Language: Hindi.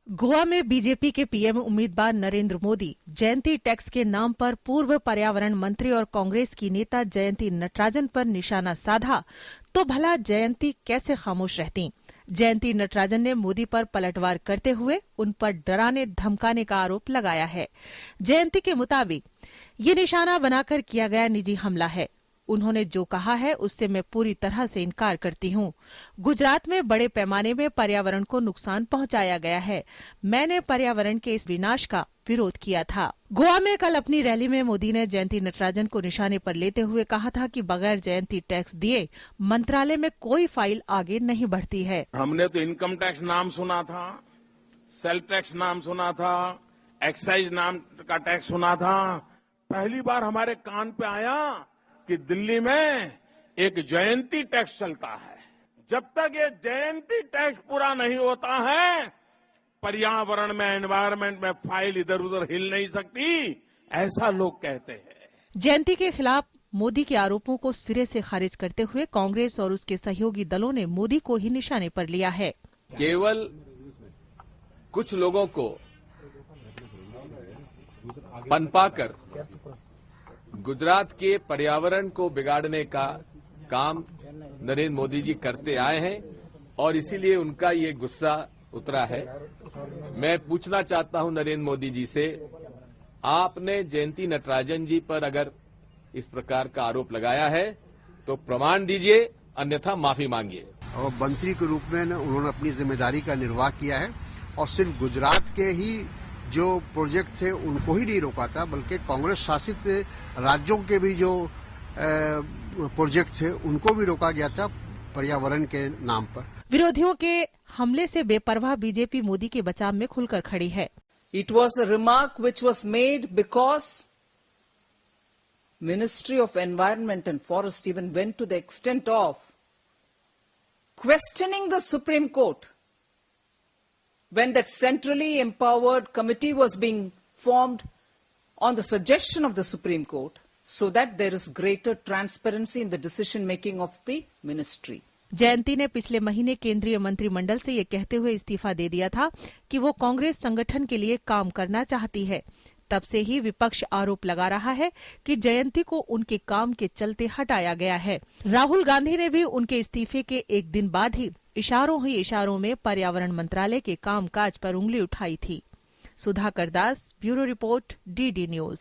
गोवा में बीजेपी के पीएम उम्मीदवार नरेंद्र मोदी जयंती टैक्स के नाम पर पूर्व पर्यावरण मंत्री और कांग्रेस की नेता जयंती नटराजन पर निशाना साधा तो भला जयंती कैसे खामोश रहती। जयंती नटराजन ने मोदी पर पलटवार करते हुए उन पर डराने धमकाने का आरोप लगाया है। जयंती के मुताबिक ये निशाना बनाकर किया गया निजी हमला है। उन्होंने जो कहा है उससे मैं पूरी तरह से इनकार करती हूं। गुजरात में बड़े पैमाने में पर्यावरण को नुकसान पहुंचाया गया है। मैंने पर्यावरण के इस विनाश का विरोध किया था। गोवा में कल अपनी रैली में मोदी ने जयंती नटराजन को निशाने पर लेते हुए कहा था कि बगैर जयंती टैक्स दिए मंत्रालय में कोई फाइल आगे नहीं बढ़ती है। हमने तो इनकम टैक्स नाम सुना था, सेल टैक्स नाम सुना था, एक्साइज नाम का टैक्स सुना था। पहली बार हमारे कान पे आया कि दिल्ली में एक जयंती टैक्स चलता है। जब तक ये जयंती टैक्स पूरा नहीं होता है, पर्यावरण में, एनवायरमेंट में फाइल इधर उधर हिल नहीं सकती, ऐसा लोग कहते हैं। जयंती के खिलाफ मोदी के आरोपों को सिरे से खारिज करते हुए कांग्रेस और उसके सहयोगी दलों ने मोदी को ही निशाने पर लिया है। केवल कुछ लोगों को पनपाकर गुजरात के पर्यावरण को बिगाड़ने का काम नरेंद्र मोदी जी करते आए हैं और इसीलिए उनका ये गुस्सा उतरा है। मैं पूछना चाहता हूं नरेंद्र मोदी जी से, आपने जयंती नटराजन जी पर अगर इस प्रकार का आरोप लगाया है तो प्रमाण दीजिए, अन्यथा माफी मांगिए। और मंत्री के रूप में उन्होंने अपनी जिम्मेदारी का निर्वाह किया है और सिर्फ गुजरात के ही जो प्रोजेक्ट थे उनको ही नहीं रोका था, बल्कि कांग्रेस शासित राज्यों के भी जो प्रोजेक्ट थे उनको भी रोका गया था पर्यावरण के नाम पर। विरोधियों के हमले से बेपरवाह बीजेपी मोदी के बचाव में खुलकर खड़ी है। It was a remark which was made because Ministry of Environment and Forest even went to the extent of questioning the Supreme Court when that centrally empowered committee was being formed on the suggestion of the Supreme Court so that there is greater transparency in the decision making of the ministry. जयंती ने पिछले महीने केंद्रीय मंत्रिमंडल से ये कहते हुए इस्तीफा दे दिया था कि वो कांग्रेस संगठन के लिए काम करना चाहती है। तब से ही विपक्ष आरोप लगा रहा है कि जयंती को उनके काम के चलते हटाया गया है। राहुल गांधी ने भी उनके इस्तीफे के एक दिन बाद ही इशारों में पर्यावरण मंत्रालय के कामकाज पर उंगली उठाई थी। सुधाकर दास, ब्यूरो रिपोर्ट, डीडी न्यूज।